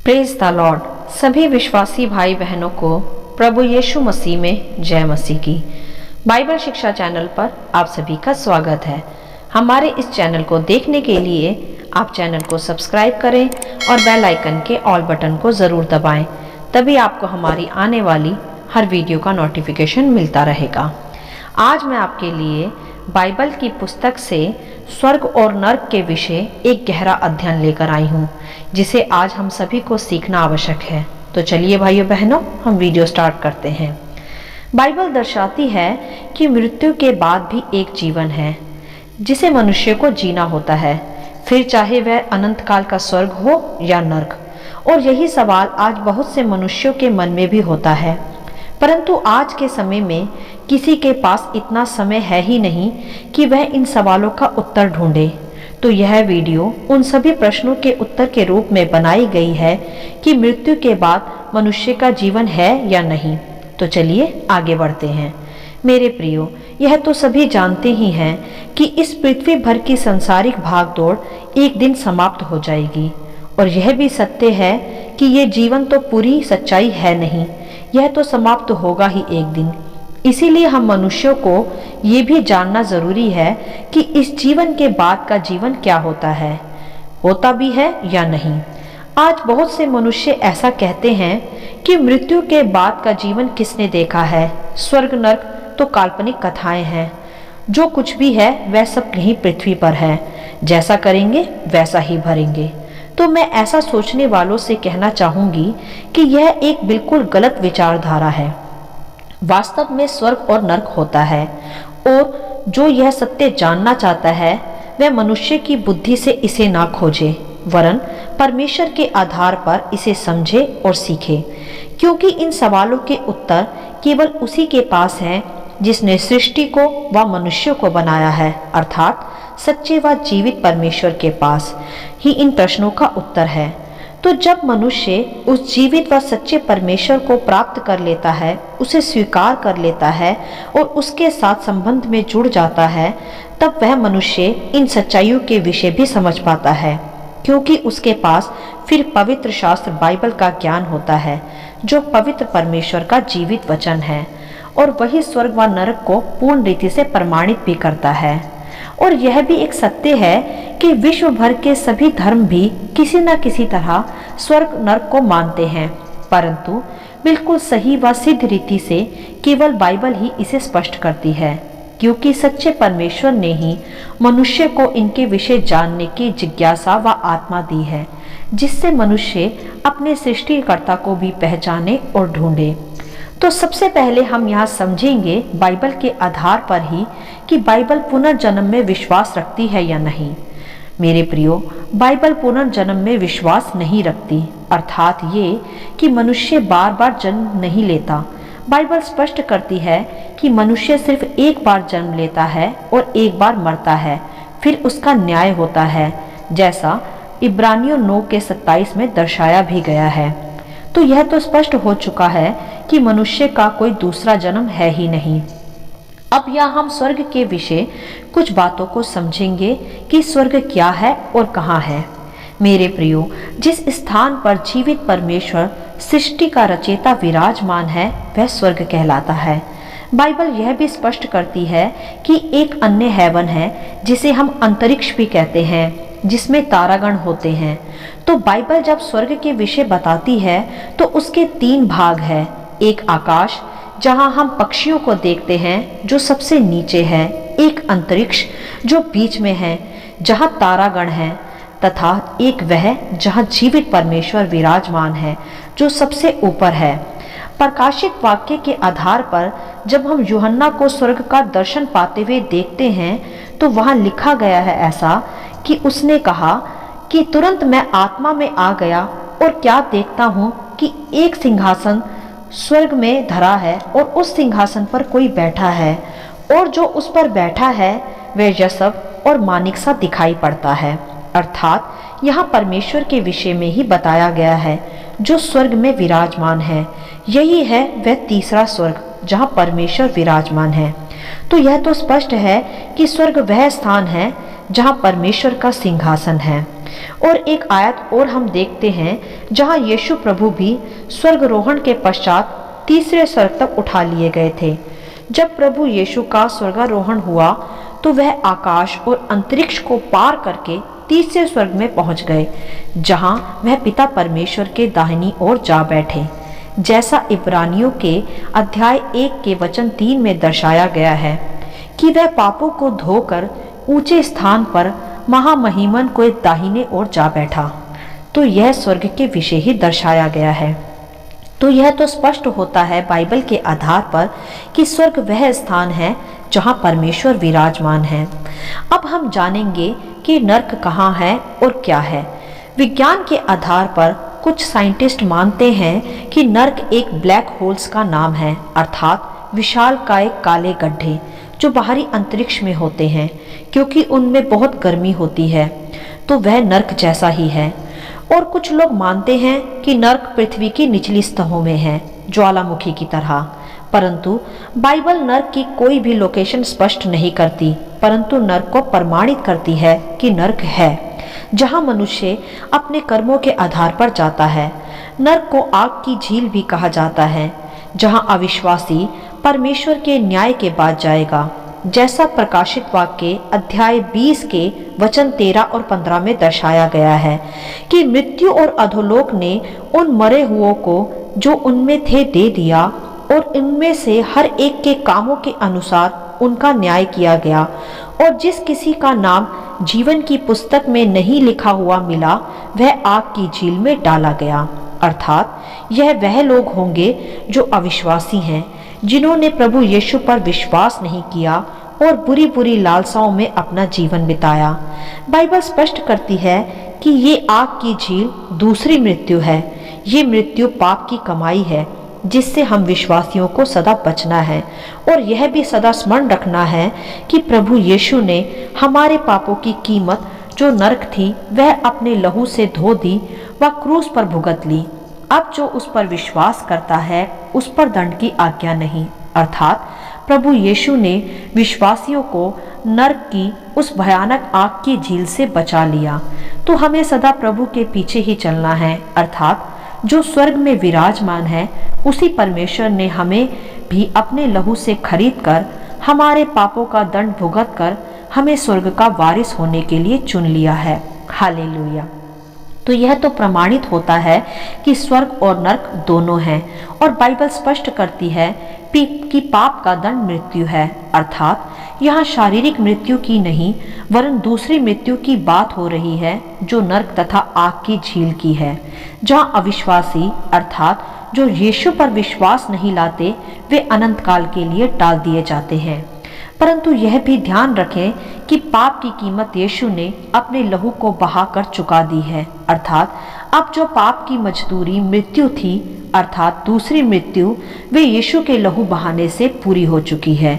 Praise the Lord. सभी विश्वासी भाई बहनों को प्रभु यीशु मसीह में जय मसीह की। बाइबल शिक्षा चैनल पर आप सभी का स्वागत है। हमारे इस चैनल को देखने के लिए आप चैनल को सब्सक्राइब करें और बेल आइकन के ऑल बटन को ज़रूर दबाएं, तभी आपको हमारी आने वाली हर वीडियो का नोटिफिकेशन मिलता रहेगा। आज मैं आपके लिए बाइबल की पुस्तक से स्वर्ग और नर्क के विषय एक गहरा अध्ययन लेकर आई हूँ, जिसे आज हम सभी को सीखना आवश्यक है। तो चलिए भाइयों बहनों, हम वीडियो स्टार्ट करते हैं। बाइबल दर्शाती है कि मृत्यु के बाद भी एक जीवन है जिसे मनुष्य को जीना होता है, फिर चाहे वह अनंत काल का स्वर्ग हो या नर्क। और यही सवाल आज बहुत से मनुष्यों के मन में भी होता है, परंतु आज के समय में किसी के पास इतना समय है ही नहीं कि वह इन सवालों का उत्तर ढूंढे। तो यह वीडियो उन सभी प्रश्नों के उत्तर के रूप में बनाई गई है कि मृत्यु के बाद मनुष्य का जीवन है या नहीं। तो चलिए आगे बढ़ते हैं। मेरे प्रियो, यह तो सभी जानते ही हैं कि इस पृथ्वी भर की संसारिक भागदौड़ एक दिन समाप्त हो जाएगी, और यह भी सत्य है कि ये जीवन तो पूरी सच्चाई है नहीं, यह तो समाप्त होगा ही एक दिन। इसीलिए हम मनुष्यों को ये भी जानना जरूरी है कि इस जीवन के बाद का जीवन क्या होता है, होता भी है या नहीं। आज बहुत से मनुष्य ऐसा कहते हैं कि मृत्यु के बाद का जीवन किसने देखा है, स्वर्ग नर्क तो काल्पनिक कथाएं हैं, जो कुछ भी है वह सब यहीं पृथ्वी पर है, जैसा करेंगे वैसा ही भरेंगे। तो मैं ऐसा सोचने वालों से कहना चाहूंगी कि यह एक बिल्कुल गलत विचारधारा है। वास्तव में स्वर्ग और नर्क होता है, और जो यह सत्य जानना चाहता है वह मनुष्य की बुद्धि से इसे ना खोजे, वरन परमेश्वर के आधार पर इसे समझे और सीखे, क्योंकि इन सवालों के उत्तर केवल उसी के पास हैं जिसने सृष्टि को व मनुष्य को बनाया है, अर्थात सच्चे व जीवित परमेश्वर के पास ही इन प्रश्नों का उत्तर है। तो जब मनुष्य उस जीवित व सच्चे परमेश्वर को प्राप्त कर लेता है, उसे स्वीकार कर लेता है और उसके साथ संबंध में जुड़ जाता है, तब वह मनुष्य इन सच्चाइयों के विषय भी समझ पाता है, क्योंकि उसके पास फिर पवित्र शास्त्र बाइबल का ज्ञान होता है, जो पवित्र परमेश्वर का जीवित वचन है, और वही स्वर्ग व नरक को पूर्ण रीति से प्रमाणित भी करता है। और यह भी एक सत्य है कि विश्व भर के सभी धर्म भी किसी न किसी तरह स्वर्ग नरक को मानते हैं, परंतु बिल्कुल सही व सिद्ध रीति से केवल बाइबल ही इसे स्पष्ट करती है, क्योंकि सच्चे परमेश्वर ने ही मनुष्य को इनके विषय जानने की जिज्ञासा व आत्मा दी है, जिससे मनुष्य अपने सृष्टिकर्ता को भी पहचाने और ढूंढे। तो सबसे पहले हम यहाँ समझेंगे बाइबल के आधार पर ही कि बाइबल पुनर्जन्म में विश्वास रखती है या नहीं। मेरे प्रियो, बाइबल पुनर्जन्म में विश्वास नहीं रखती, अर्थात ये कि मनुष्य बार बार जन्म नहीं लेता। बाइबल स्पष्ट करती है कि मनुष्य सिर्फ एक बार जन्म लेता है और एक बार मरता है, फिर उसका न्याय होता है, जैसा इब्रानियों 9:27 में दर्शाया भी गया है। तो यह तो स्पष्ट हो चुका है कि मनुष्य का कोई दूसरा जन्म है ही नहीं। अब यहाँ हम स्वर्ग के विषय कुछ बातों को समझेंगे कि स्वर्ग क्या है और कहाँ है। मेरे प्रियो, जिस स्थान पर जीवित परमेश्वर सृष्टि का रचयिता विराजमान है वह स्वर्ग कहलाता है। बाइबल यह भी स्पष्ट करती है कि एक अन्य हेवन है जिसे हम अंतरिक्ष भी कहते हैं, जिसमें तारागण होते हैं। तो बाइबल जब स्वर्ग के विषय बताती है तो उसके 3 भाग है। एक आकाश, जहां हम पक्षियों को देखते हैं जो सबसे नीचे है, एक अंतरिक्ष जो बीच में है जहां तारागण है, तथा एक वह जहां जीवित परमेश्वर विराजमान है जो सबसे ऊपर है। प्रकाशित वाक्य के आधार पर जब हम यूहन्ना को स्वर्ग का दर्शन पाते हुए देखते हैं तो वहां लिखा गया है ऐसा कि उसने कहा कि तुरंत मैं आत्मा में आ गया और क्या देखता हूँ कि एक सिंहासन स्वर्ग में धरा है और उस सिंहासन पर कोई बैठा है, और जो उस पर बैठा है वह यशब और मानिक सा दिखाई पड़ता है। अर्थात यहाँ परमेश्वर के विषय में ही बताया गया है जो स्वर्ग में विराजमान है। यही है वह तीसरा स्वर्ग जहाँ परमेश्वर विराजमान है। तो यह तो स्पष्ट है कि स्वर्ग वह स्थान है जहाँ परमेश्वर का सिंहासन है। और एक आयत और हम देखते हैं जहां यीशु प्रभु भी स्वर्गरोहण के पश्चात तीसरे स्वर्ग तक उठा लिए गए थे। जब प्रभु यीशु का स्वर्गारोहण हुआ तो वह आकाश और अंतरिक्ष को पार करके तीसरे स्वर्ग में पहुंच गए, जहां वह पिता परमेश्वर के दाहिनी ओर जा बैठे, जैसा इब्रानियों के अध्याय 1 के वचन 3 में दर्शाया गया है कि वह पापों को धोकर ऊंचे स्थान पर महामहिमन को दाहिने ओर जा बैठा। तो यह स्वर्ग के विषय ही दर्शाया गया है। तो यह तो स्पष्ट होता है बाइबल के आधार पर कि स्वर्ग वह स्थान है जहां परमेश्वर विराजमान है। अब हम जानेंगे कि नर्क कहाँ है और क्या है। विज्ञान के आधार पर कुछ साइंटिस्ट मानते हैं कि नर्क एक ब्लैक होल्स का नाम है, अर्थात विशालकाय काले गड्ढे जो बाहरी अंतरिक्ष में होते हैं, क्योंकि उनमें बहुत गर्मी होती है, तो वह नर्क जैसा ही है। और कुछ लोग मानते हैं कि नर्क पृथ्वी की निचली सतहों में है, ज्वालामुखी की तरह। परंतु बाइबल नर्क की कोई भी लोकेशन स्पष्ट नहीं करती, परंतु नर्क को प्रमाणित करती है कि नर्क है, जहां मनुष्य अपने कर्मों के आधार पर जाता है। नर्क को आग की झील भी कहा जाता है, जहां अविश्वासी परमेश्वर के न्याय के बाद जाएगा, जैसा प्रकाशित वाक्य अध्याय 20 के वचन 13 और 15 में दर्शाया गया है कि मृत्यु और अधोलोक ने उन मरे हुओं को जो उनमें थे दे दिया, और इनमें से हर एक के कामों के अनुसार उनका न्याय किया गया। और जिस किसी का नाम जीवन की पुस्तक में नहीं लिखा हुआ मिला, वह आग की झील में डाला गया। अर्थात यह वह लोग होंगे जो अविश्वासी हैं, जिन्होंने प्रभु यीशु पर विश्वास नहीं किया और बुरी बुरी लालसाओं में अपना जीवन बिताया। बाइबल स्पष्ट करती है कि ये आग की झील दूसरी मृत्यु है। ये मृत्यु पाप की कमाई है, जिससे हम विश्वासियों को सदा बचना है। और यह भी सदा स्मरण रखना है कि प्रभु यीशु ने हमारे पापों की कीमत जो नरक थी वह अपने लहू से धो दी व क्रूस पर भुगत ली। अब जो उस पर विश्वास करता है उस पर दंड की आज्ञा नहीं, अर्थात प्रभु यीशु ने विश्वासियों को नरक की उस भयानक आग की झील से बचा लिया। तो हमें सदा प्रभु के पीछे ही चलना है, अर्थात जो स्वर्ग में विराजमान है उसी परमेश्वर ने हमें भी अपने लहू से खरीद कर हमारे पापों का दंड भुगत कर हमें स्वर्ग का वारिस होने के लिए चुन लिया है। हालेलुया। तो यह तो प्रमाणित होता है कि स्वर्ग और नरक दोनों हैं, और बाइबल स्पष्ट करती है कि पाप का दंड मृत्यु है, अर्थात यहाँ शारीरिक मृत्यु की नहीं वरन दूसरी मृत्यु की बात हो रही है जो नरक तथा आग की झील की है, जहाँ अविश्वासी अर्थात जो यीशु पर विश्वास नहीं लाते वे अनंत काल के लिए टाल दिए जाते हैं। परंतु यह भी ध्यान रखें कि पाप की कीमत यीशु ने अपने लहू को बहा कर चुका दी है, अर्थात अब जो पाप की मजदूरी मृत्यु थी अर्थात दूसरी मृत्यु वे यीशु के लहू बहाने से पूरी हो चुकी है।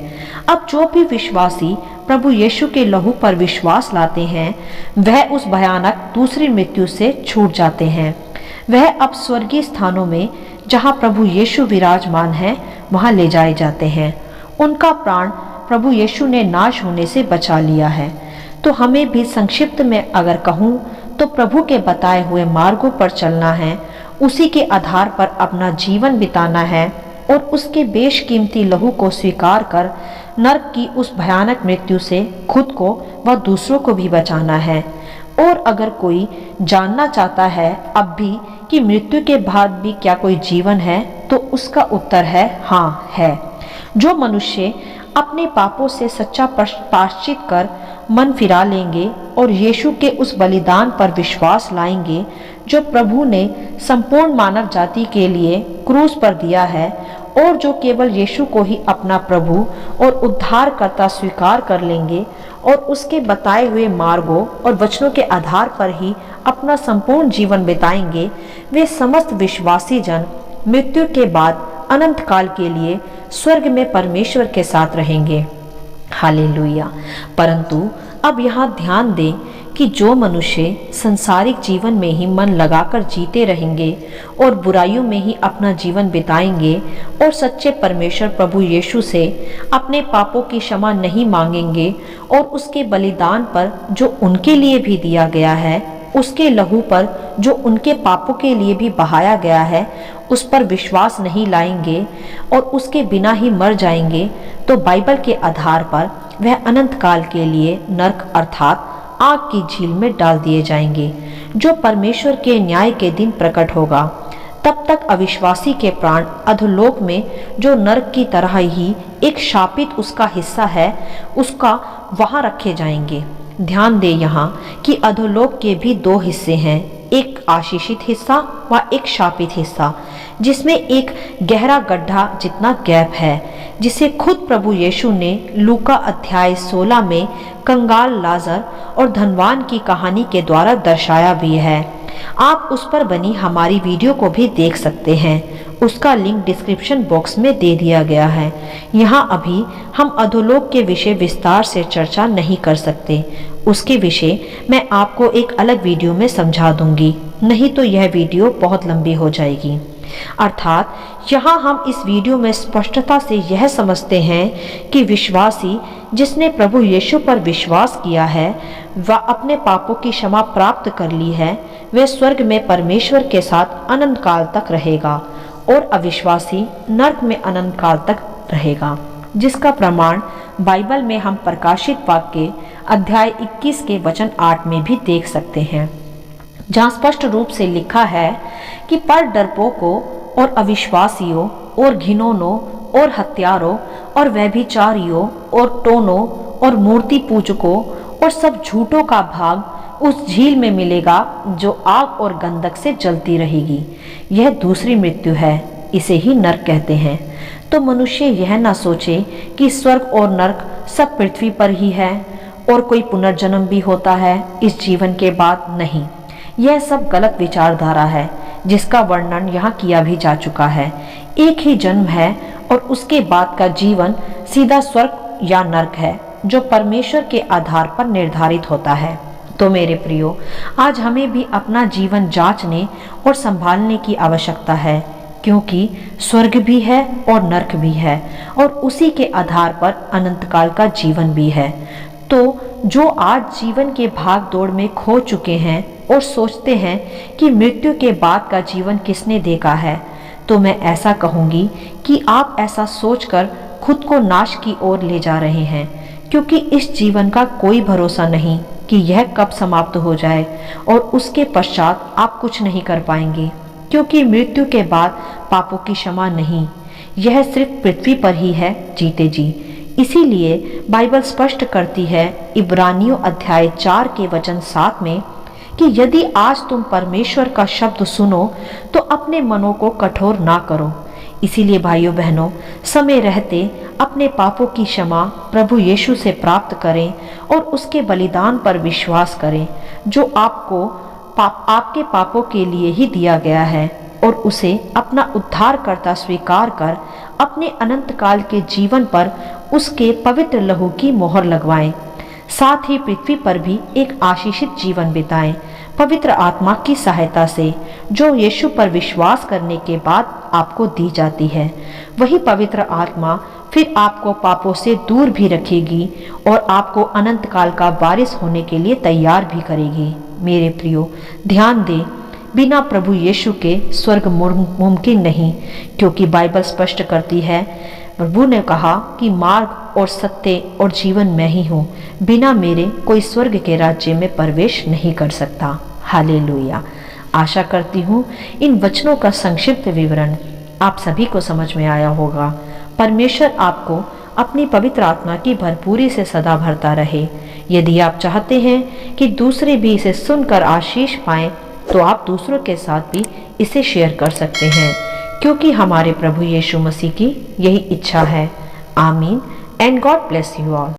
अब जो भी विश्वासी प्रभु यीशु के लहू पर विश्वास लाते हैं वह उस भयानक दूसरी मृत्यु से छूट जाते हैं। वह अब स्वर्गीय स्थानों में जहाँ प्रभु यीशु विराजमान है वहाँ ले जाए जाते हैं। उनका प्राण प्रभु यीशु ने नाश होने से बचा लिया है। तो हमें भी संक्षिप्त में अगर कहूँ तो प्रभु के बताए हुए मार्गों पर चलना है, उसी के आधार पर अपना जीवन बिताना है और उसके बेशकीमती लहू को स्वीकार कर नरक की उस भयानक मृत्यु से खुद को व दूसरों को भी बचाना है। और अगर कोई जानना चाहता है अब भी कि मृत्यु के बाद भी क्या कोई जीवन है, तो उसका उत्तर है हाँ है। जो मनुष्य अपने पापों से सच्चा प्रायश्चित कर मन फिरा लेंगे और यीशु के उस बलिदान पर विश्वास लाएंगे जो प्रभु ने संपूर्ण मानव जाति के लिए क्रूस पर दिया है, और जो केवल यीशु को ही अपना प्रभु और उद्धारकर्ता स्वीकार कर लेंगे और उसके बताए हुए मार्गों और वचनों के आधार पर ही अपना संपूर्ण जीवन बिताएंगे, वे समस्त विश्वासी जन मृत्यु के बाद अनंत काल के लिए स्वर्ग में परमेश्वर के साथ रहेंगे। हालेलुया। परंतु अब यहाँ ध्यान दें कि जो मनुष्य संसारिक जीवन में ही मन लगाकर जीते रहेंगे और बुराइयों में ही अपना जीवन बिताएंगे और सच्चे परमेश्वर प्रभु यीशु से अपने पापों की क्षमा नहीं मांगेंगे और उसके बलिदान पर जो उनके लिए भी दिया गया है उसके लहू पर जो उनके पापों के लिए भी बहाया गया है उस पर विश्वास नहीं लाएंगे और उसके बिना ही मर जाएंगे, तो बाइबल के आधार पर वह अनंत काल के लिए नरक अर्थात आग की झील में डाल दिए जाएंगे, जो परमेश्वर के न्याय के दिन प्रकट होगा। तब तक अविश्वासी के प्राण अधोलोक में, जो नरक की तरह ही एक शापित उसका हिस्सा है, उसका वहां रखे जाएंगे। ध्यान दे यहाँ कि अधोलोक के भी दो हिस्से हैं, एक आशीषित हिस्सा व एक शापित हिस्सा, जिसमें एक गहरा गड्ढा जितना गैप है, जिसे खुद प्रभु यीशु ने लूका अध्याय 16 में कंगाल लाजर और धनवान की कहानी के द्वारा दर्शाया भी है। आप उस पर बनी हमारी वीडियो को भी देख सकते हैं, उसका लिंक डिस्क्रिप्शन बॉक्स में दे दिया गया है। यहाँ अभी हम अधोलोक के विषय विस्तार से चर्चा नहीं कर सकते, उसके विषय मैं आपको एक अलग वीडियो में समझा दूंगी, नहीं तो यह वीडियो बहुत लंबी हो जाएगी। अर्थात यहाँ हम इस वीडियो में स्पष्टता से यह समझते हैं कि विश्वासी जिसने प्रभु यीशु पर विश्वास किया है व अपने पापों की क्षमा प्राप्त कर ली है, वह स्वर्ग में परमेश्वर के साथ अनंत काल तक रहेगा और अविश्वासी नरक में अनंत काल तक रहेगा, जिसका प्रमाण बाइबल में हम प्रकाशित वाक्य अध्याय 21 के वचन 8 में भी देख सकते हैं, जहाँ स्पष्ट रूप से लिखा है कि पर डरपोकों और अविश्वासियों और घिनौनों और हत्यारों और व्यभिचारियों और टोनों और मूर्ति पूजकों और सब झूठों का भाग उस झील में मिलेगा जो आग और गंधक से जलती रहेगी। यह दूसरी मृत्यु है, इसे ही नरक कहते हैं। तो मनुष्य यह ना सोचे कि स्वर्ग और नरक सब पृथ्वी पर ही है और कोई पुनर्जन्म भी होता है इस जीवन के बाद। नहीं, यह सब गलत विचारधारा है जिसका वर्णन यहाँ किया भी जा चुका है। एक ही जन्म है और उसके बाद का जीवन सीधा स्वर्ग या नरक है, जो परमेश्वर के आधार पर निर्धारित होता है। तो मेरे प्रियो, आज हमें भी अपना जीवन जांचने और संभालने की आवश्यकता है, क्योंकि स्वर्ग भी है और नरक भी है और उसी के आधार पर अनंत काल का जीवन भी है। तो जो आज जीवन के भाग दौड़ में खो चुके हैं और सोचते हैं कि मृत्यु के बाद का जीवन किसने देखा है, तो मैं ऐसा कहूँगी कि आप ऐसा सोचकर खुद को नाश की ओर ले जा रहे हैं, क्योंकि इस जीवन का कोई भरोसा नहीं कि यह कब समाप्त हो जाए और उसके पश्चात आप कुछ नहीं कर पाएंगे, क्योंकि मृत्यु के बाद पापों की क्षमा नहीं, यह सिर्फ पृथ्वी पर ही है जीते जी। इसीलिए बाइबल स्पष्ट करती है इब्रानियों अध्याय 4 के वचन 7 में कि यदि आज तुम परमेश्वर का शब्द सुनो तो अपने मनों को कठोर ना करो। इसीलिए भाइयों बहनों, समय रहते अपने पापों की क्षमा प्रभु यीशु से प्राप्त करें और उसके बलिदान पर विश्वास करें, जो आपके पापों के लिए ही दिया गया है, और उसे अपना उद्धारकर्ता स्वीकार कर अपने अनंत काल के जीवन पर उसके पवित्र लहू की मोहर लगवाएं। साथ ही पृथ्वी पर भी एक आशीषित जीवन बिताएं, पवित्र आत्मा की सहायता से, जो यीशु पर विश्वास करने के बाद आपको दी जाती है। वही पवित्र आत्मा फिर आपको पापों से दूर भी रखेगी और आपको अनंत काल का वारिस होने के लिए तैयार भी करेगी। मेरे प्रियो, ध्यान दें, बिना प्रभु यीशु के स्वर्ग मुमकिन नहीं, क्योंकि बाइबल स्पष्ट करती है, प्रभु ने कहा कि मार्ग और सत्य और जीवन मैं ही हूँ, बिना मेरे कोई स्वर्ग के राज्य में प्रवेश नहीं कर सकता। हालेलुया। आशा करती हूँ इन वचनों का संक्षिप्त विवरण आप सभी को समझ में आया होगा। परमेश्वर आपको अपनी पवित्र आत्मा की भरपूरी से सदा भरता रहे। यदि आप चाहते हैं कि दूसरे भी इसे सुनकर आशीष पाएं, तो आप दूसरों के साथ भी इसे शेयर कर सकते हैं, क्योंकि हमारे प्रभु यीशु मसीह की यही इच्छा है। आमीन and God bless you all.